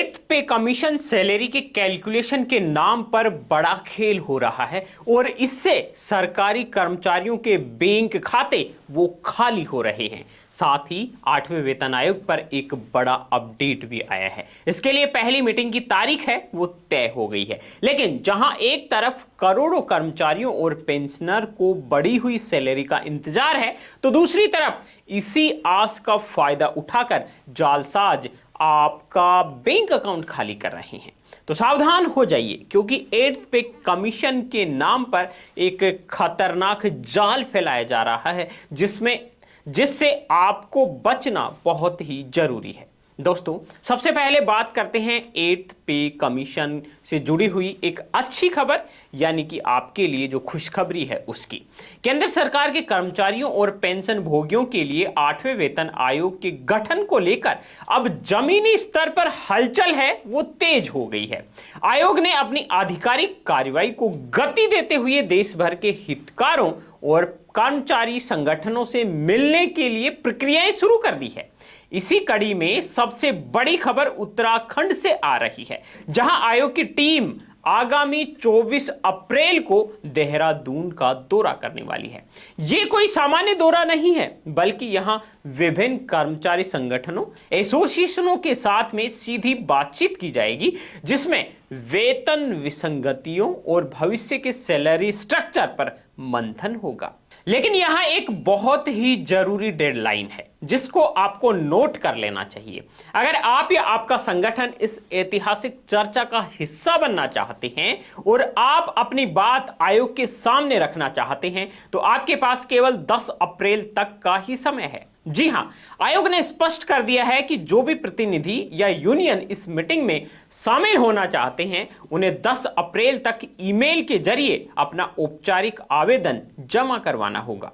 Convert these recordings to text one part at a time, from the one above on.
Eighth pay commission salary के calculation के नाम पर बड़ा खेल हो रहा है और इससे सरकारी कर्मचारियों के बैंक खाते वो खाली हो रहे हैं। साथ ही 8वें वेतन आयोग पर एक बड़ा अपडेट भी आया है। इसके लिए पहली मीटिंग की तारीख है वो तय हो गई है। लेकिन जहां एक तरफ करोड़ों कर्मचारियों और पेंशनर को बढ़ी हुई सैलरी का इंतजार है, तो दूसरी तरफ इसी आस का फायदा उठाकर जालसाज आपका बैंक अकाउंट खाली कर रहे हैं। तो सावधान हो जाइए, क्योंकि एट्थ पे कमीशन के नाम पर एक खतरनाक जाल फैलाया जा रहा है जिससे आपको बचना बहुत ही जरूरी है। दोस्तों, सबसे पहले बात करते हैं एट्थ पे कमीशन से जुड़ी हुई एक अच्छी खबर, यानी कि आपके लिए जो खुशखबरी है उसकी। केंद्र सरकार के कर्मचारियों और पेंशन भोगियों के लिए 8वें वेतन आयोग के गठन को लेकर अब जमीनी स्तर पर हलचल है वो तेज हो गई है। आयोग ने अपनी आधिकारिक कार्रवाई को गति देते हुए देश भर के हितधारकों और कर्मचारी संगठनों से मिलने के लिए प्रक्रियाएं शुरू कर दी है। इसी कड़ी में सबसे बड़ी खबर उत्तराखंड से आ रही है, जहां आयोग की टीम आगामी 24 अप्रैल को देहरादून का दौरा करने वाली है। यह कोई सामान्य दौरा नहीं है, बल्कि यहां विभिन्न कर्मचारी संगठनों, एसोसिएशनों के साथ में सीधी बातचीत की जाएगी, जिसमें वेतन विसंगतियों और भविष्य के सैलरी स्ट्रक्चर पर मंथन होगा। लेकिन यहां एक बहुत ही जरूरी डेडलाइन है जिसको आपको नोट कर लेना चाहिए। अगर आप या आपका संगठन इस ऐतिहासिक चर्चा का हिस्सा बनना चाहते हैं और आप अपनी बात आयोग के सामने रखना चाहते हैं, तो आपके पास केवल 10 अप्रैल तक का ही समय है। जी हां, आयोग ने स्पष्ट कर दिया है कि जो भी प्रतिनिधि या यूनियन इस मीटिंग में शामिल होना चाहते हैं, उन्हें 10 अप्रैल तक ईमेल के जरिए अपना औपचारिक आवेदन जमा करवाना होगा।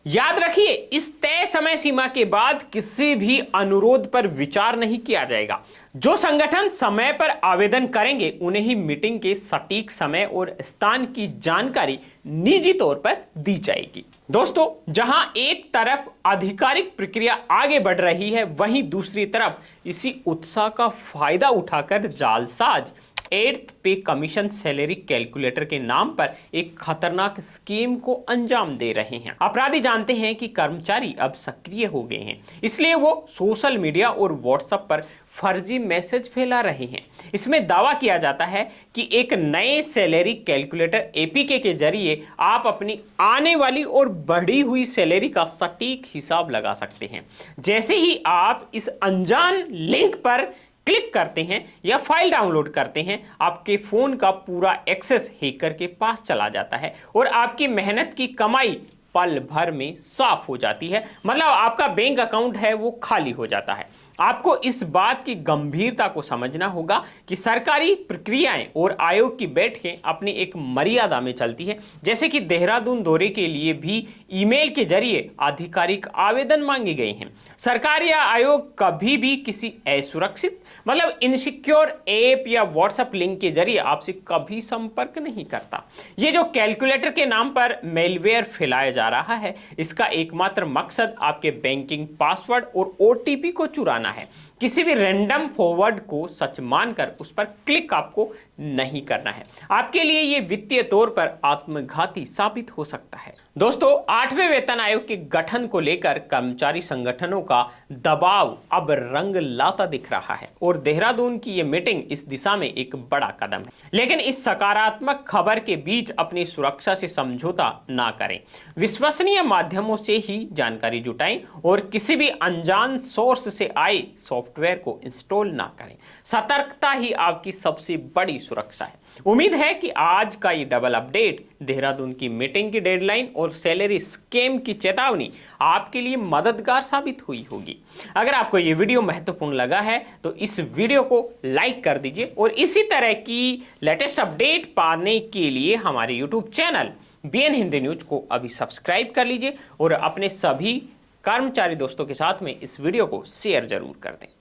याद रखिए, इस तय समय सीमा के बाद किसी भी अनुरोध पर विचार नहीं किया जाएगा। जो संगठन समय पर आवेदन करेंगे उन्हें ही मीटिंग के सटीक समय और स्थान की जानकारी निजी तौर पर दी जाएगी। दोस्तों, जहां एक तरफ आधिकारिक प्रक्रिया आगे बढ़ रही है, वहीं दूसरी तरफ इसी उत्साह का फायदा उठाकर जालसाज eighth pay commission salary calculator के नाम पर एक खतरनाक स्कीम को अंजाम दे रहे हैं। अपराधी जानते हैं कि कर्मचारी अब सक्रिय हो गए हैं, इसलिए वो सोशल मीडिया और व्हाट्सएप पर फर्जी मैसेज फैला रहे हैं। इसमें दावा किया जाता है कि एक नए सैलरी कैलकुलेटर एपीके के जरिए आप अपनी आने वाली और बढ़ी हुई सैलरी का सटीक हिसाब लगा सकते हैं। जैसे ही आप इस अनजान लिंक पर क्लिक करते हैं या फाइल डाउनलोड करते हैं, आपके फोन का पूरा एक्सेस हैकर के पास चला जाता है और आपकी मेहनत की कमाई पल भर में साफ हो जाती है। मतलब आपका बैंक अकाउंट है वो खाली हो जाता है। आपको इस बात की गंभीरता को समझना होगा कि सरकारी प्रक्रियाएं और आयोग की बैठकें अपनी एक मर्यादा में चलती है। जैसे कि देहरादून दौरे के लिए भी ईमेल के जरिए आधिकारिक आवेदन मांगे गए हैं। सरकार या आयोग कभी भी किसी असुरक्षित मतलब इनसिक्योर ऐप या व्हाट्सएप लिंक के जरिए आपसे कभी संपर्क नहीं करता। ये जो कैलकुलेटर के नाम पर मेलवेयर फैलाया जा रहा है, इसका एकमात्र मकसद आपके बैंकिंग पासवर्ड और ओटीपी को चुराना है। किसी भी रैंडम फॉरवर्ड को सच मानकर उस पर क्लिक आपको नहीं करना है। आपके लिए यह वित्तीय तौर पर आत्मघाती साबित हो सकता है। दोस्तों, 8वें वेतन आयोग के गठन को लेकर कर्मचारी संगठनों का दबाव अब रंग लाता दिख रहा है और देहरादून की यह मीटिंग इस दिशा में एक बड़ा कदम है। लेकिन इस सकारात्मक खबर के बीच अपनी सुरक्षा से समझौता ना करें। विश्वसनीय माध्यमों से ही जानकारी जुटाएं और किसी भी अनजान सोर्स से आए सॉफ्टवेयर को इंस्टॉल ना करें। सतर्कता ही आपकी सबसे बड़ी सुरक्षा है। उम्मीद है कि आज का ये डबल अपडेट, देहरादून की मीटिंग की डेडलाइन और सैलरी स्कैम की चेतावनी आपके लिए मददगार साबित हुई होगी। अगर आपको ये वीडियो महत्वपूर्ण लगा है तो इस वीडियो को लाइक कर दीजिए और इसी तरह की लेटेस्ट अपडेट पाने के लिए हमारे YouTube channel BN Hindi news को अभी सब्सक्राइब कर लीजिए और अपने सभी कर्मचारी दोस्तों के साथ में इस वीडियो को शेयर जरूर कर दें।